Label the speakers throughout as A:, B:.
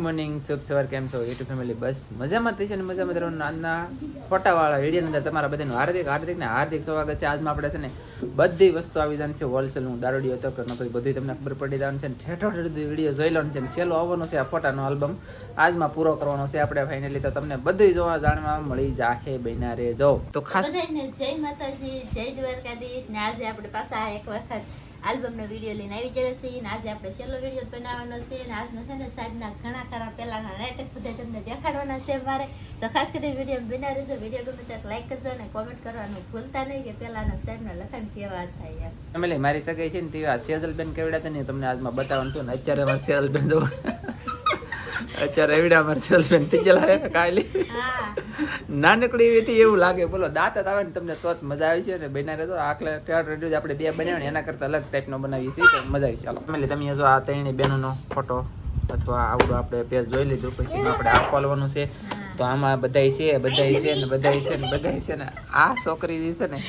A: Morning શુભ સવાર કેમ છો યુટ્યુબ ફેમિલી બસ મજામાં થઈ છે ને મજામાં રહેવાનું આજના ફોટાવાળા વિડીયોની અંદર તમારા બધાનું હાર્દિક સ્વાગત છે. આજમાં આપણે છે ને બધી વસ્તુ આવી જવાની છે હોલસેલનું દારૂડિયો તો નકરી બધું તમને ખબર પડી જવાનું છે ને ઠેઠો વિડીયો જોઈ લો છે ને છેલ્લો આવવાનો છે આ ફોટાનો આલ્બમ આજમાં પૂરો કરવાનો છે આપણે ફાઇનલી તો તમને બધું જોવા જાણવા મળી જાહે બન્યા રહેજો. તો ખાસ
B: જય માતાજી જય દ્વારકાધીશ ને આજે આપણે પાછા એક વખત આલ્બમનો વિડીયો લઈને આવી ગયા છીએ ને આજે આપણે છેલ્લો વિડીયો બનાવવાનો છે ને આજનો છે ને સાહેબના ઘણા ખરા પહેલાના નાટક બધા તમને દેખાડવાના છે મારે તો ખાસ કરીને વિડીયો બના રહેજો. વિડીયો ગમે તો લાઈક કરજો અને કોમેન્ટ કરવાનું ભૂલતા નહીં કે પહેલાના સાહેબના લખાણ કેવા થાય યાર.
A: ફેમિલી મારી સગાઈ છે ને તે આ સેજલબેન કેવડાતા ને તમને આજમાં બતાવવાનું છું ને અત્યારે મારે સેજલબેન જો અત્યારે એવડા મારે સેજલબેન થઈ ગયેલા કાલી નાનકડી એવી એવું લાગે બોલો દાંત આવે ને તમને તો મજા આવી છે ને બના રહેજો. આખલે રેડિયો આપણે બે બનાવ્યા એના કરતા અલગ ટાઈપનો બનાવીએ છીએ તો મજા આવી. ચાલો ફેમિલી તમે જો આ ત્રણેય બહેનોનો ફોટો અથવા આવડું આપણે પેજ જોઈ લીધું પછી આપણે આ ખોલવાનું છે તો આમાં બધાય છે ને આ છોકરી છે ને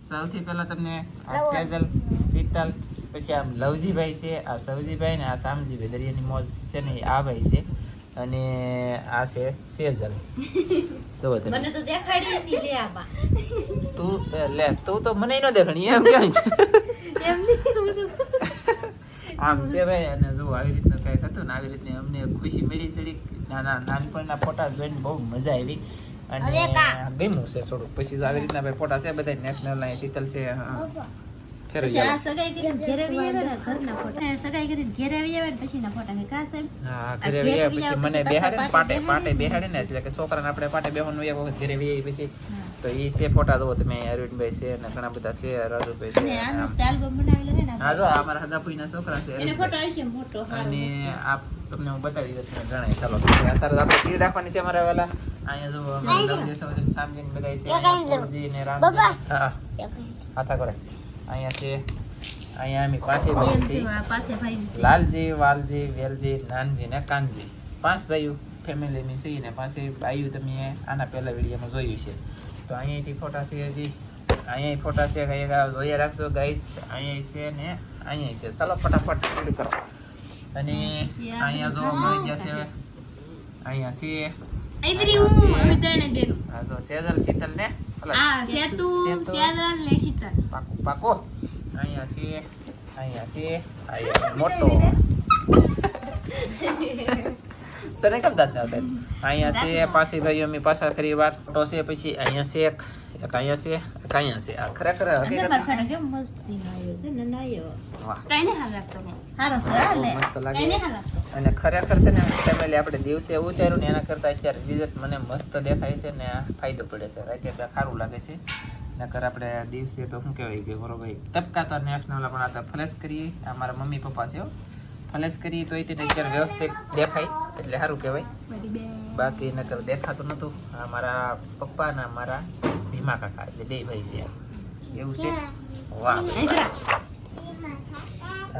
A: સૌથી પહેલા તમને આ સેજલ શીતલ પછી આમ લવજીભાઈ છે આ સવજીભાઈ ને આ શામજીભાઈ દરિયાની મોજ છે ને આ ભાઈ છે અને આ છે સેજલ.
B: મને તો દેખાડી ની લે આમાં
A: તું તો મને ન દેખાણી એમ કેમ છે આમ છે ભાઈ. અને જો આવી રીતનું કઈક હતું ને આવી રીતની અમને ખુશી મળી છે. નાનપણના ફોટા જોઈને બહુ મજા આવી અને ગમ્યું છે થોડુંક. પછી આવી રીતના ભાઈ ફોટા છે બધા નેશનલ ના શીતલ છે મને બેહાડે ને પાટે બેહાડે ને એટલે કે છોકરાને આપણે પાટે બેહવાનું એક વખત ઘરે વી પછી તો ઈ છે ફોટા જોવો તમે. અરવિંદભાઈ છે ને ઘણા બધા છે રાજુભાઈ છે. હા જો અમારા હદાપુઈના છોકરા છે અને આ તમને હું બતાવી દઉં તમે જણાય. ચાલો અત્યારે આપણે તીર રાખવાની છે અમારા વાલા અહીંયા જો સામજીને બધા છે પૂરજી ને રામજી હા હાથા કરે અહીંયા છે. અહીંયા અમે પાસે ભાઈ છે લાલજી વાલજી વેલજી નાનજી ને કાનજી 5 ભાઈઓ ફેમિલીની છે ને 5 ભાઈઓ તમે આના પહેલા વિડીયોમાં જોયું છે. તો અહીંયાથી ફોટા છે હજી અહીંયા ફોટા છે કઈ જોઈએ રાખજો ગાઈસ. અહીંયા છે ને અહીંયા છે. ચાલો ફટાફટ ક્લિક કરો. અને અહીંયા જો મળી ગયા છે અહીંયા છે હા જો સેજલ શીતલ ને પાકો અહીંયા છે મોટો તને કેમ દાંત ના અહીંયા છે પાછી ભાઈઓ અમે પાછા ફરી વાર ફોટો છે. પછી અહીંયા છે એક અહીંયા છે આ ખરેખર હકીકત અને ખરેખર છે ને ફેમિલી આપણે દિવસે ઉતાર્યું ને એના કરતા અત્યારે રિઝલ્ટ મને મસ્ત દેખાય છે ને ફાયદો પડે છે. રાતે સારું લાગે છે નકર આપણે દિવસે તો શું કહેવાય કે બરોબર તબકા તો નેશનલ પણ આ ફ્લેશ કરીએ અમારા મમ્મી પપ્પા છે ફ્લેશ કરીએ તો તેને અત્યારે વ્યવસ્થિત દેખાય એટલે સારું કહેવાય. બાકી નકર દેખાતું નહોતું. મારા પપ્પા ને મારા ભીમા કાકા એટલે બે ભાઈ છે એવું છે. વાહ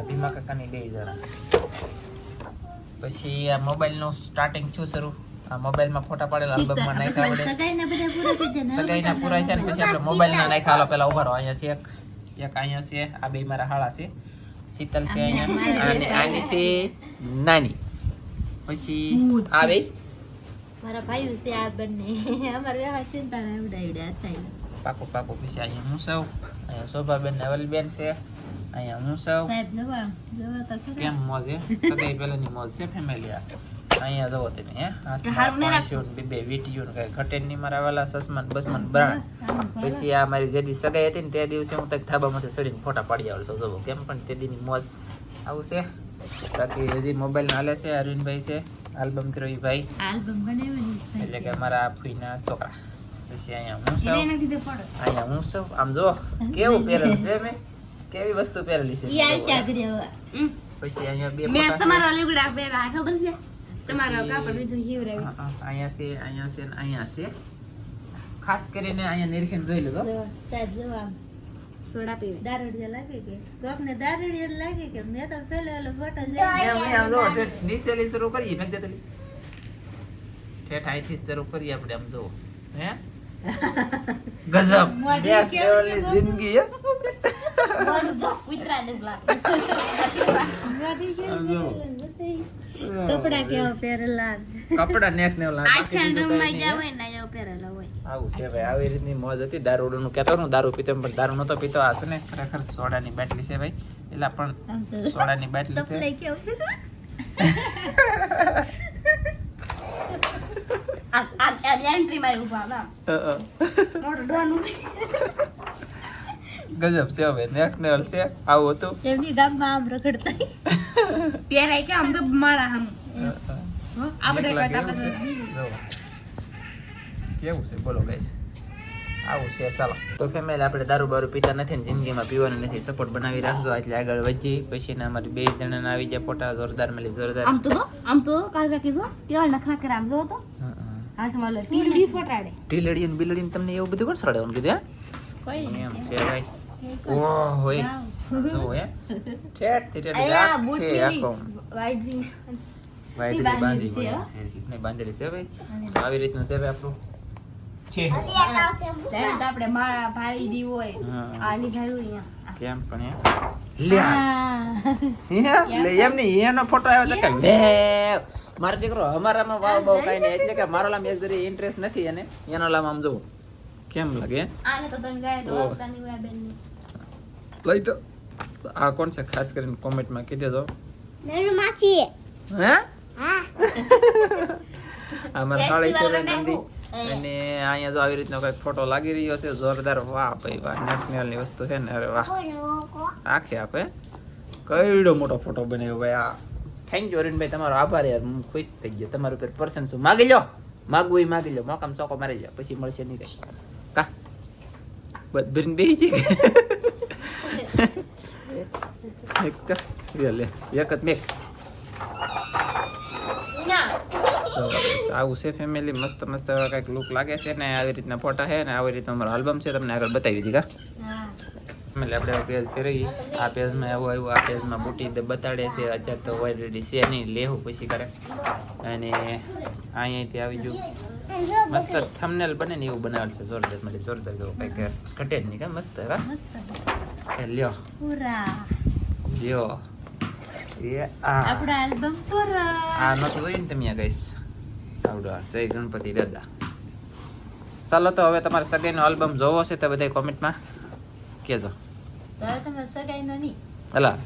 A: ભીમા કાકાની 2 જણા. પછી આ મોબાઈલનું સ્ટાર્ટિંગ થયું શરૂ. આ મોબાઈલમાં ફોટા પાડેલા આલ્બમમાં નાખ્યા આપણે સગાઈના પૂરા છે ને પછી આપણે મોબાઈલના નાખ્યા. હાલો પેલા ઉભા રહો. અહીંયા છે એક અહીંયા છે આ બે મારા હાળા છે શીતલ છે અહીંયા અને આનીથી નાની. પછી આ બે
B: મારા ભાઈઓ છે આ બંને અમાર વ્યવહાર ચિંતા ના ઉડાઈડા થાય
A: પાકો. પછી અહીંયા હું સૌ અહીંયા શોભાબેન નવલબેન છે અહીંયા હું સૌ
B: સાહેબ નવા
A: કેમ મોજ છે સગાઈ પહેલાની મોજ છે ફેમિલી. અહીંયા જવો તમે બે વીટીયું કઈ ઘટે નહીં મારા વાલા સસમાન બસમાન બ્રાન્ડ. પછી આ મારી જે દી સગાઈ હતી ને તે દિવસે હું તક ધાબામાંથી ચડીને ફોટા પાડી આવું છું જવો કેમ પણ તે દીની મોજ આવું છે. બાકી હજી મોબાઈલ હાલે છે. અરવિંદભાઈ છે આલ્બમ કર્યો એ ભાઈ એટલે કે મારા ફૂઈના છોકરા. પછી અહીંયા હું સૌ આમ જો કેવું પહેરેલું છે મેં કેવી વસ્તુ પહેરેલી છે. પછી અહીંયા બે અહીંયા છે ખાસ કરીને અહીંયા નિરીક્ષણ જોઈ લીધો.
B: સોડા પીવે દારૂડિયા લાગે કે કોકને દારૂડિયા લાગે કે મેં તો પેલો ફોટો
A: ડીસેલી શરૂ કરીએ મેં દેતલી ઠેઠ આઈથી શરૂ કરીએ આપણે આમ જો હે ગજબ નેક્સ્ટ લેવલની જિંદગી હે મોડું કૂતરા ને લાગે
B: કપડા કેવા પહેરેલા
A: કપડા નેક્સ્ટ લેવલ
B: આઠ રૂમમાં જાવ ને એવો પહેરેલા હોય
A: આવું છે ભાઈ આવી રીતની મોજ હતી દારૂનું કહેતો હું દારૂ પીતો પણ દારૂ નતો પીતો આ છે ને ખરેખર સોડાની બાટલી છે ભાઈ એટલે પણ સોડાની બાટલી છે
B: સપ્લાય કેવો આ એન્ટ્રી માં ઉભા ના મોટો ડોનું
A: ગજબ છે હવે નેક્સ્ટ લેવલ છે આવું હતું
B: એમની ગામમાં આમ રખડતા પહેરાય કે આમ તો મારા આમ આપણે
A: કેવું છે બોલો ગાઈસ આવું છે ચાલો તો ફેમિલી આપણે દારૂ બારૂ પીતા નથી ને જિંદગીમાં પીવાનું નથી સપોર્ટ બનાવી રાખજો એટલે આગળ વધી પછી ને અમારી 2 જણાના આવી જાય ફોટા જોરદાર મળી જોરદાર
B: આમ તો કાકા કીધું તેવા નખરા કરે આમ જો તો આ સમાલે ટીલડી ફોટાડે
A: ટીલડી ને બિલડી તમને એવું બધું કોણ સડાવવાનું કીધું
B: કોઈ
A: એમ છે ભાઈ ઓહ હોય જો હે ઠેઠ તીરે રાખે આખો
B: વાઈજી
A: વાઈડી બાંધી હોય છે ને બાંધેલી છે ભાઈ આવી રીતનું છે ભાઈ આપણું છે
B: ત્યારે તો આપણે મારા ભાઈ દી હોય આની ઘરું અહીંયા
A: કેમ પણ લે એમ નહીં એનો ફોટો આવ્યો તો કે લે મારો દીકરો અમારામાં વાવ બહુ કાઈ નહીં એટલે કે મારો લામ એક જરી ઇન્ટરેસ્ટ નથી અને એનો લામ આમ જોવો કેમ લાગે
B: આને તો તમે ગાય તો ઓતાની હોય બેન
A: લઈ તો આ કોણ છે ખાસ કરીને કોમેન્ટમાં કહી દેજો
B: મેરી માસી
A: હે
B: હા
A: અમાર કાળી છે નંદી અને અહીંયા જો આવી રીતનો કઈક ફોટો લાગી રહ્યો છે જોરદાર વાહ ભાઈ વાહ નેશનલ ની વસ્તુ છે ને અરે વાહ આખે આપે કઈડો મોટો ફોટો બનાવ્યો ભાઈ આ થેન્ક યુ અરવિંદભાઈ તમારો આભાર યાર હું ખુશ થઈ ગયો તમારું ઉપર પર્સન શું માગી લો માગવું એ માગી લો મોકામ ચોકો મારી જાય પછી મળશે નહીં કઈ કા બધીને બેહી જાય લે એક જ મેક આવું છે ફેમિલી મસ્ત મસ્ત કઈક લુક લાગે છે ને આવી રીતના ફોટા છે ને આવી રીતનો અમારો આલ્બમ છે તમને આગળ બતાવી દીધી કા ફેમિલી આપણે પેજ ફેરવી આ પેજમાં એવું આવ્યું આ પેજમાં બુટી બતાડે છે અત્યારે તો ઓલરેડી છે નહીં લેવું પછી કરે અને અહીંયાથી આવી ગયું મસ્ત થંબનેલ બને ને એવું બનાવેલ છે જોરદાર મને જોરદાર જો કઈક ઘટે જ નહીં કા મસ્ત હા
B: મસ્ત
A: એ લ્યો
B: પૂરા
A: લ્યો એ
B: આપણા આલ્બમ પૂરા
A: આ નતું જોયું ને તમે ગઈશ આવડા જય ગણપતિ દાદા ચાલો તો હવે તમારે સગાઈનો આલ્બમ જોવો છે તો બધા કોમેન્ટમાં કહેજો
B: તો હવે તમારે સગાઈનો નહીં
A: હલા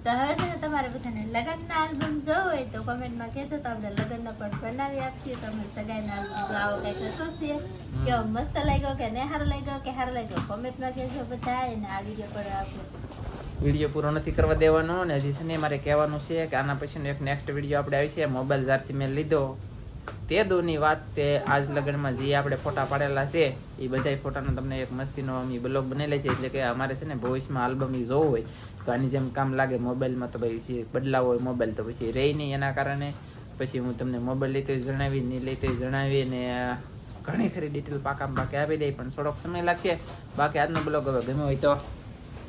B: તો હવે છે ને તમારે બધાને લગ્નના આલ્બમ જોવો હોય તો કોમેન્ટમાં કહેજો તો આપણે લગ્નનો પણ બનાવી આપીએ તો અમે સગાઈના આલ્બમ જો આવો કંઈક હતો છે કેવો મસ્ત લાગ્યો કે નહીં સારો લાગ્યો કે સારો લાગ્યો કોમેન્ટમાં કહેજો બધા અને આ વિડીયો પર આપણે
A: વિડીયો પૂરો નથી કરવા દેવાનો ને હજી છે ને મારે કહેવાનું છે કે આના પછીનો એક નેક્સ્ટ વિડીયો આપણે આવી છે મોબાઈલ જ્યારથી મેં લીધો તે દોની વાત તે આજ લગ્નમાં જે આપણે ફોટા પાડેલા છે એ બધા ફોટાનો તમને એક મસ્તીનો અમે બ્લોગ બનેલા છે એટલે કે અમારે છે ને ભવિષ્યમાં આલ્બમ જોવું હોય તો આની જેમ કામ લાગે મોબાઈલમાં તો પછી બદલાવ હોય મોબાઈલ તો પછી રહી નહીં એના કારણે પછી હું તમને મોબાઈલ લેતો જણાવી નહીં લેતો જણાવી ને ઘણી ખરી ડિટેલ પાકામાં પાકે આપી દઈ પણ થોડોક સમય લાગશે બાકી આજનો બ્લોગ હવે ગમ્યો હોય તો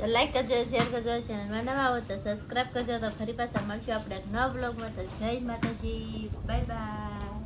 B: લાઈક કરજો શેર કરજો ચેનલમાં નવા હો તો સબસ્ક્રાઇબ કરજો તો ફરી પાછા મળશું આપણે એક નવા બ્લોગમાં તો જય માતાજી બાય બાય